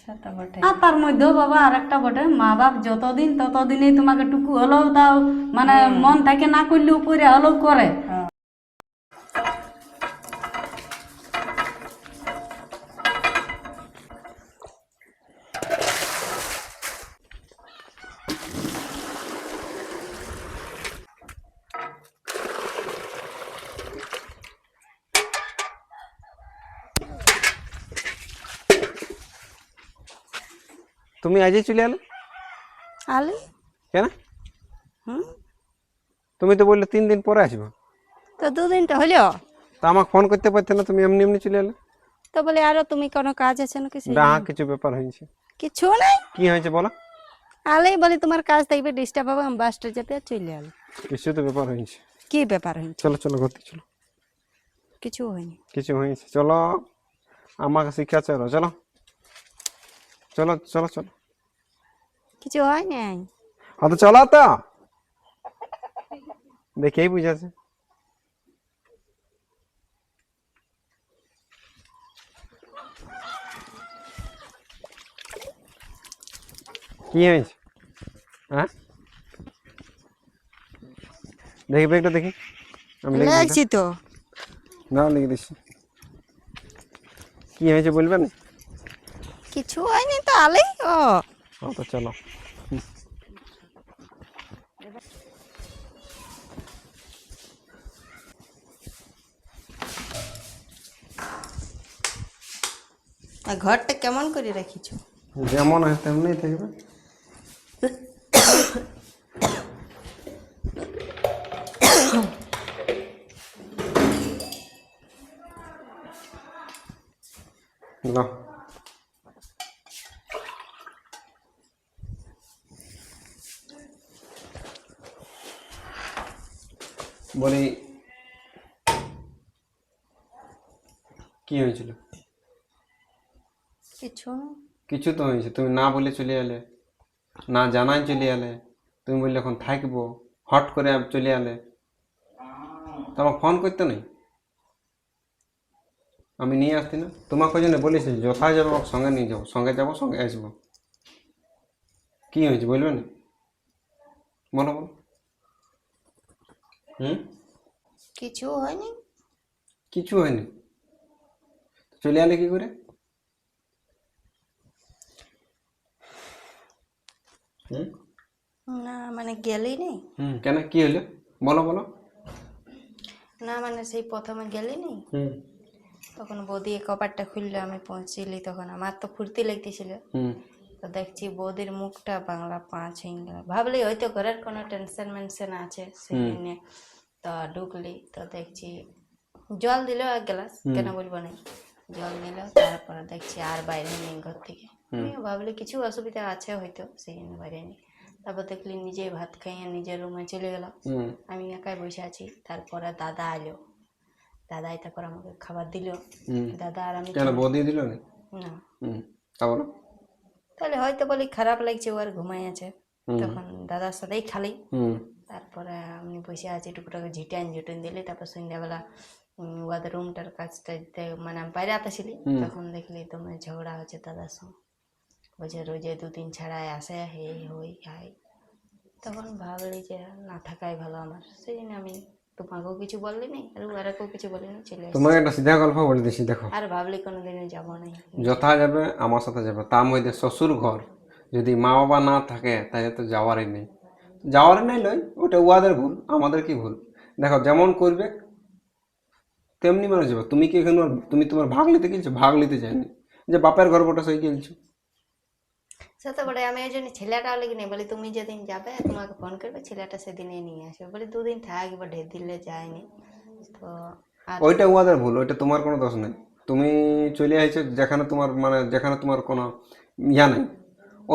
সেটা বটে। আর তার মধ্যেও বাবা আরেকটা বটে, মা বাপ যতদিন ততদিনই তোমাকে টুকু হলেও তাও মানে মন থেকে না করলেও উপরে হলেও করে। তুমি আজই চলে এলে আলে কেন? হুম, তুমি তো বললে 3 দিন পরে আসবো, তো দুদিন তো হলো। তা আমাকে ফোন করতে পারতে না? তুমি এমনি এমনি চলে এলে। তো বলে আরো তুমি কোনো কাজ আছে নাকি? সেই না, কিছু ব্যাপার হয়েছে। কিছু নাই, কি হয়েছে বলো? আলেই বলে তোমার কাজ থাকবে, ডিস্টার্ব হবে, আমি বাসটা চেপে চলে আলো। কিছু তো ব্যাপার হয়েছে। কি ব্যাপার হয়েছে? চলো চলো ঘুরতে চলো। কিছু হয়নি। কিছু হয়েছে, চলো আমাকে শিখাচ্ছ, চলো চলো চলো চলো। কিছু হয় নাই। হ্যাঁ তো চলো, তো দেখেই বুঝাচ্ছে। কি হয়েছে? হ্যাঁ দেখি ব্যাগটা দেখি। আমি লিখে লাগছি তো। নাও লিখে দিচ্ছি। কি হয়েছে বলবেন? কিছু হয়নি তো আলেই। ও হ্যাঁ তো চলো। আর ঘরটা কেমন করে রাখিছো? যেমন হয় তেমনই থাকবে। নাও বলি, কি হয়েছিল? কিছু না। কিছু তো হয়েছে, তুমি না বলে চলে এলে, না জানাই চলে এলে। তুমি বললে এখন থাকবো, হট করে চলে এলে। তো আমাকে ফোন করতে নেই, আমি নিয়ে আসতি না? তোমাকে ওই জন্য বলেছি যথায় যাবো ওকে সঙ্গে নিয়ে যাবো, সঙ্গে যাবো সঙ্গে আসবো। কি হয়েছে বলবে না? বলো বলো। কিছু হয়নি। কিছু হয়নি, চলে এলে কি করে? না মানে গেলেই নেই। কেন, কি হলো বলো বলো। না মানে সেই প্রথমে গেলি নি, তখন বৌদি কপারটা খুললো, আমি পৌঁছিলি, তখন আমার তো ফুর্তি লাগতেছিল। তো দেখছি বৌদির মুখটা বাংলা 5 হয়ে গেল। ভাবলি হয়তো ঘরের কোনো টেনশন মেনশন আছে সেই জন্য। তো ঢুকলি তো দেখছি জল দিল 1 গ্লাস, কেন বলবো না, জল দিল। তারপরে দেখছি আর বাইরে নেই ঘর থেকে। আমিও ভাবলি কিছু অসুবিধা আছে হয়তো, সেই জন্য বাইরে নেই। তারপর দেখলি নিজেই ভাত খাইয়ে নিজের রুমে চলে গেল। আমি একাই বসে আছি। তারপরে দাদা এলো, দাদাই তারপর আমাকে খাবার দিল। দাদা আর আমি কেন বৌদি দিল না? না, তা বলো। তাহলে হয়তো বলি খারাপ লাগছে, ও আর ঘুমাই আছে, তখন দাদার সাথেই খালি। তারপরে আমি বসে আছি, টুকটাকে ঝুটান দিলি। তারপর সন্ধ্যাবেলা ওদের রুমটার কাজটা মানে আমি বাইরে আসছিলি, তখন দেখলি তোমার ঝগড়া হচ্ছে দাদার সঙ্গে। বলছে রোজে 2 দিন ছাড়াই আসে, হে হই খাই। তখন ভাবলি যে না থাকাই ভালো আমার, সেই জন্য আমি তোমাকেও কিছু বললি নি আর ওরাকেও কিছু বলিনি, চলে আসছি। তোমাকে একটা সিধা গল্প বলে দিচ্ছি, দেখো। আর ভাবলি কোনোদিনও যাবো না। যথা যাবে আমার সাথে যাবে, তার মধ্যে শ্বশুর ঘর যদি মা বাবা না থাকে তাহলে তো যাওয়ারই নেই। যাওয়ারই নেই লয়, ওটা উহাদের ভুল, আমাদের কি ভুল? দেখো যেমন করবে তেমনি মানুষ যাবে। তুমি কি এখানে তুমি তোমার ভাগ নিতে গেলছো? ভাগ নিতে যায়নি, যে বাপের ঘর বটা সেই গেলছো। সে তো বলে, আমি ওই জন্য ছেলেটাও লেগে নেই, বলি তুমি যেদিন যাবে তোমাকে ফোন করবে, ছেলেটা সেদিনে নিয়ে আসবে। বলি 2 দিন থাকবে, ঢের দিলে যায়নি তো। আর ওইটা উহাদের ভুল, ওইটা তোমার কোনো দোষ নেই। তুমি চলে আসছো যেখানে তোমার মানে যেখানে তোমার কোনো ইয়া নেই,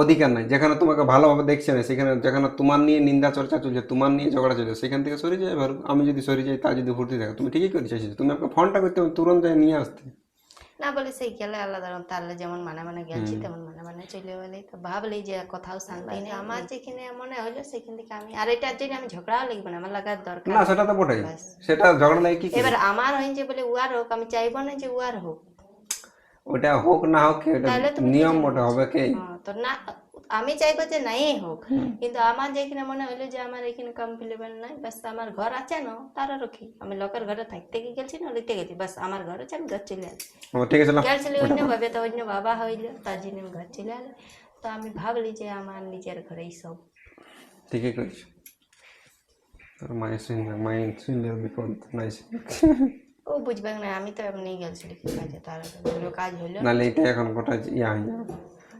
অধিকার নাই, যেখানে তোমাকে ভালোভাবে দেখছে না, সেখানে যেখানে তোমার নিয়ে নিন্দা চর্চা চলছে, তোমার নিয়ে ঝগড়া চলছে, সেখান থেকে সরে যায় ভালো। আমি যদি সরে যাই, তা যদি ভর্তি থাকে, তুমি ঠিকই করে চাইছো, তুমি আমাকে ফোনটা করতে তুরন্ত যাই নিয়ে আসতে। না বলি সেই গেলে আলাদা, তাহলে যেমন মানে মানে গেছি তেমন মানে মানে চলে গেলে তো ভাবলি যে কোথাও শান্তি নেই। আমার যেখানে মনে হলো সেখান থেকে আমি, আর এটার জন্য আমি ঝগড়াও লিখবো না, আমার লাগার দরকার না সেটা তো বটেই, সেটা ঝগড়া লাগে কি করে? এবার আমার হয়েছে বলে উয়ার হোক, আমি চাইবো না যে উয়ার হোক। ওটা হোক না হোক কি, ওটা তাহলে তুমি নিয়ম ওটা হবে কি। তো না আমি চাইবো যে নাই হোক, কিন্তু আমার যেখানে মনে হলো যে আমার এখানে কমপ্লিটেবল নাই, বাস আমার ঘর আছে না তারা রকি, আমি লোকের ঘরে থাকতে গিয়ে গেছি না লইতে গেছি, বাস আমার ঘর আছে আমি ঘর চলে আসি। ঠিক আছে, গেছিল অন্য ভাবে তো অন্য বাবা হইলো, তার জন্য আমি ঘর চলে এলো। তো আমি ভাবলি যে আমার নিজের ঘরেই সব। ঠিকই করেছো। তোর মায়ের শুনলে বিপদ নাই। ও বুঝবে না, আমি তো এমনি গেছিল কি কাজে, তার কাজ হইলো নাহলে এটা এখন গোটা ইয়া হয়ে যাবে।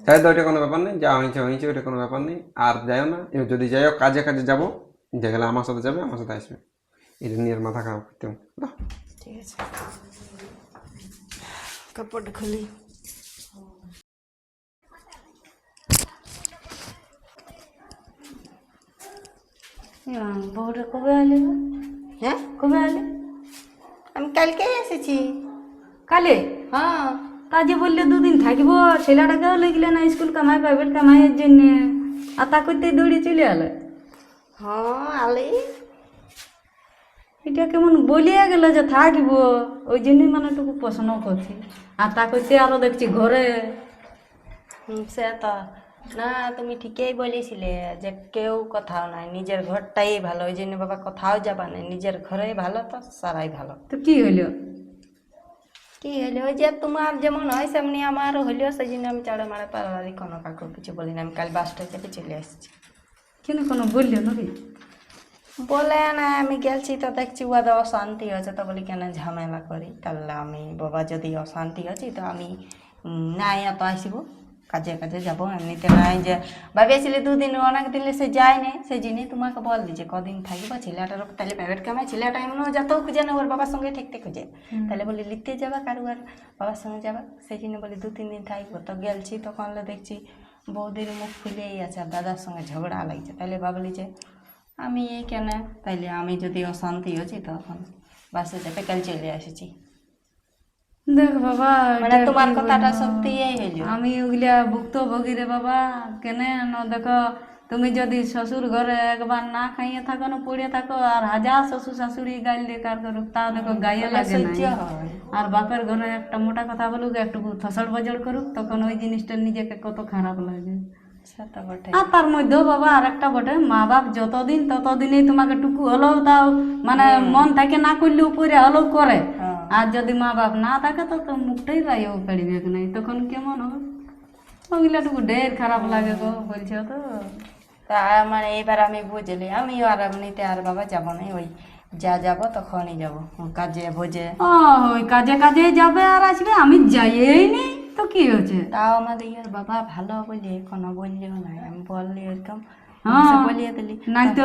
তাই তো ওইটা কোনো ব্যাপার নেই, যা হয়েছে হয়েছে, ওইটা কোনো ব্যাপার নেই। আর যাইও না, এবার যদি যাইও কাজে কাজে যাবো, যেগুলো আমার সাথে যাবে আমার সাথে আসবে, এটা নিয়ে আর মাথা খারাপ করতে হবে না। ঠিক আছে, কাপড় খুলি। বউটা কবে আলি? হ্যাঁ কবে আলি? আমি কালকে এসেছি। কালে? হ্যাঁ তা যে বললে দুদিন থাকবো, ছেলেটাকেও লিখলে না স্কুল কামাই, প্রাইভেট কামাইয়ের জন্য, আর তা করতে দৌড়ে চলে এলে। হ্যাঁ আলি এটা কেমন বলিয়া গেল যে থাকবো, ওই জন্যই মানে টুকু প্রশ্ন করছি। আর তা করতে আরো দেখছি ঘরে। সে তো না, তুমি ঠিকই বলেছিলে যে কেউ কোথাও নাই, নিজের ঘরটাই ভালো, ওই জন্য বাবা কোথাও যাবা নাই, নিজের ঘরেই ভালো, তো সারাই ভালো। তো কি হইলো? কি হলো, ওই যে তোমার যেমন হয় সেমনি আমারও হইলো, সেই জন্য আমি চাড়ে মারে পাড়াড়ি কোনো কাউকে কিছু বলি না, আমি কাল বাসটায় চেপে চলে এসেছি। কেন কোনো বললো নাকি? বলে না, আমি গেছি তো দেখছি ওদের অশান্তি হচ্ছে, তো বলি কেন ঝামেলা করি, তাহলে আমি বাবা যদি অশান্তি আছে তো আমি নাই এত আসবো, কাজে কাজে যাবো, এমনিতে নাই যে ভাবিয়েছিলে দুদিন, অনেক দিলে সে যায় না, সেই জন্যই তোমাকে বললি যে কদিন থাকবো ছেলেটার, তাহলে প্রাইভেট কামাই, ছেলেটা এমনও যেতেও খুঁজে না, ওর বাবার সঙ্গে ঠেকতে খুঁজে, তাহলে বলি লিখতে যাবা কারু আর বাবার সঙ্গে যাবা, সেই জন্য বলি 2-3 দিন থাকবো। তো গেলছি তখন দেখছি বৌদির মুখ ফুলেই আছে, আর দাদার সঙ্গে ঝগড়া লাগছে, তাহলে ভাবলি যে আমি এই কেন, তাইলে আমি যদি অশান্তি হচ্ছি তখন বাসে চেপে কাল চলে এসেছি। দেখ বাবা, মানে এটা তোমার কি কথাটা বলবো? সত্যি এই হইল। আমি ওগুলা ভুক্তভোগী রে বাবা। কেন না দেখো, তুমি যদি শ্বশুর ঘরে একবার না খাইয়ে থাকো না পড়ে থাকো, আর হাজার শ্বশুর শাশুড়ি গাইল দিয়ে কার করুক, তা দেখো গায়ে লাগে না। সহ্য হয়। আর বাপের ঘরে একটা মোটা কথা বলুক, একটু ফসল বজড় করুক, তখন ওই জিনিসটা নিজেকে কত খারাপ লাগে। সেটা বটে। আর তার মধ্যেও বাবা আর একটা বটে, মা বাপ যতদিন ততদিনই তোমাকে টুকু হলেও তাও মানে মন থেকে না করলে উপরে হলেও করে। হ্যাঁ। আর যদি মা বাপ না থাকে তো তো মুখটাই রাইও কাড়িবে নাই, তখন কেমন হবে? ওগুলা টুকু ঢের খারাপ লাগে গো, বলছো তো। তা মানে এবার আমি বুঝলি, আমিও আর এমনিতে আর বাবা যাবো না, ওই যা যাবো তখনই যাবো, কাজে ভোজে। ও ওই কাজে কাজে যাবে আর আসবে, আমি যাইই নি তো কি হয়েছে? তাও আমাদের ইয়ার বাবা ভালো বলে কোনো বললেও নাই, আমি বললি ওইরকম হ্যাঁ, বলিয়ে দিলি, নাই তো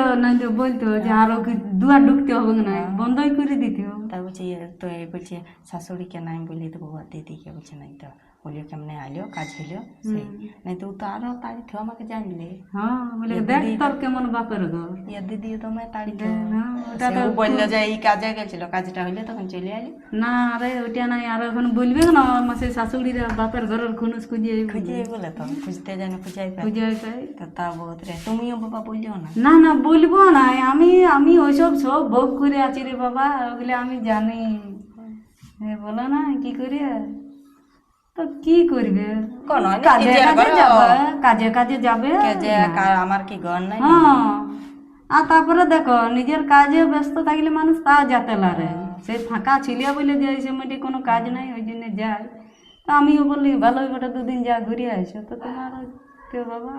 বলতো যে আরো কি দুয়ার ঢুকতে হবে না, বন্ধই করে দিতে হবে। তা বলছি তো এই বলছে শাশুড়িকে নাই বলে দেবো, আর দিদিকে বলছে নাই, তো বলিও কেমনে আইলো কাজ হইলো, সেই নাই তো ও তো আরো তাড়ি থো আমাকে জানলে। হ্যাঁ বলে দেখ তোর কেমন বাপের ঘর। ইয়ার দিদি তো আমায় তাড়ি থো, হ্যাঁ, ওটা তো ও বললো যে এই কাজে গেছিল, কাজটা হইলে তখন চলে আইলি। না রে ওইটা নাই, আর এখন বলবে না আমার সেই শাশুড়ির বাপের ঘরের খুনুস খুঁজে খুঁজে বলে তো খুঁজতে জানো খুঁজাই পাই, খুঁজে পাই। তো তা বহুত রে, তুমিও বাবা বললিও না। না না বলবো না, আমি ওইসব সব ভোগ করে আছি রে বাবা, ওগুলো আমি জানি। বলো না কি করি, তো কি করবে, কোন কাজে কাজে যাবে, কাজে কাজে যাবে। আমার কি ঘর নাই? হ্যাঁ, আর তারপরে দেখো নিজের কাজে ব্যস্ত থাকলে মানুষ তা যেতে লারে, সে ফাঁকা ছিলিয়া বলে যে সে মেয়েটি কোনো কাজ নাই ওই জন্য যায়। তা আমিও বললি ভালোই বটে, 2 দিন যা ঘুরে আসো, তো তোমার কেউ বাবা।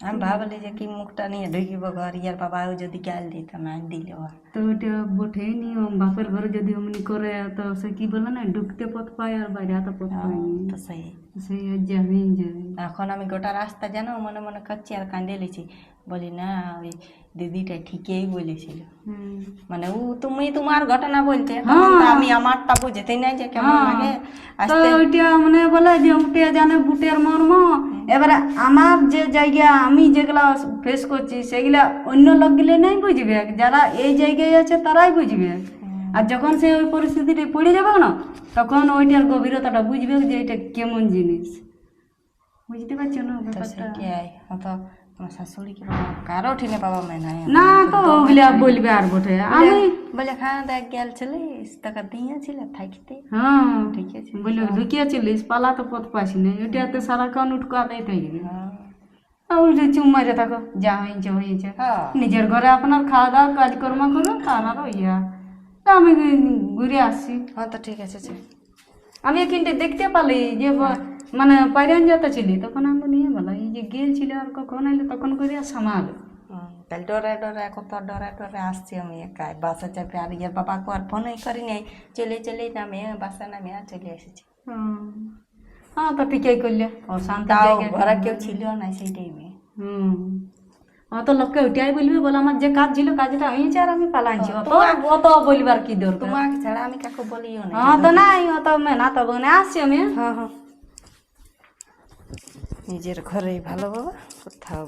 আমি ভাবলি যে কি মুখটা নিয়ে ঢুকিব ঘর, ইয়ার বাবাও যদি গাল দিত না দিল। তো ওইটা বটে নিয়ম, বাপের ঘরে যদি অমনি করে তো সে কি বলে না, ঢুকতে পথ পায় আর বাইরে হাতে পথ পায়। তো সেই সেই যাবি যাবি। এখন আমি গোটা রাস্তা জানো মনে মনে করছি আর কান্দে লিছি, বলি না ওই দিদিটা ঠিকই বলেছিল, মানে ও তুমি তোমার ঘটনা বলতে, তখন তো আমি আমারটা বুঝতেই নাই যে কেমন লাগে। তো ওইটা মানে বলে যে উঠে জানে বুটের মর্ম। এবারে আমার যে জায়গা আমি যেগুলা ফেস করছি সেগুলা অন্য লোকগুলো নাই বুঝবে, যারা এই জায়গায় আছে তারাই বুঝবে। আর যখন সে ওই পরিস্থিতিতে পড়ে যাবে না, তখন ওইটার গভীরতাটা বুঝবে যে এটা কেমন জিনিস, বুঝতে পারছো না ব্যাপারটা? সেটাই তো আমার শাশুড়িকে বাবা কারো ঠিনে বাবা মেয়ে নাই না তো ওগুলা বলবে আর বটে আমি বলে খাওয়া দেখ গেল ছিলিস টাকা দিয়েছিল থাকতে হ্যাঁ ঠিক আছে বলে ঢুকিয়েছিলিস পালা তো পথ পাইছি না ওইটাতে সারাক্ষণ উঠকা দেয় থাকবে ওই যে চুম মারে থাকো যা হয়েছে হয়েছে হ্যাঁ নিজের ঘরে আপনার খাওয়া দাওয়া কাজকর্ম করো তার আরো ইয়া তা আমি ঘুরে আসছি হ্যাঁ তো ঠিক আছে আমি কিন্তু দেখতে পালি যে মানে পাইরান যেতে ছিলি তখন আমি নিয়ে বলা এই যে গেছিল আর কখন আইলে তখন করে সামাল তাহলে ডরে ডরে কত ডরে ডরে আসছি আমি একাই বাসে চাপে আর ইয়ের বাবাকে আর ফোনই করি নাই চলে চলে নামে বাসা নামে আর চলে এসেছি হ্যাঁ তো ঠিকই করলে ও শান্তি তাও জায়গায় ঘরে কেউ ছিল না সেই টাইমে অত লোককে ওইটাই বলবি বলে আমার যে কাজ ছিল কাজটা হয়েছে আর আমি পালাইছি অত অত বলবার কি দরকার তোমাকে ছাড়া আমি কাকে বলিও না হ্যাঁ তো নাই অত মেনা তো বনে আসছি আমি হ্যাঁ হ্যাঁ নিজের ঘরেই ভালো বাবা কোথাও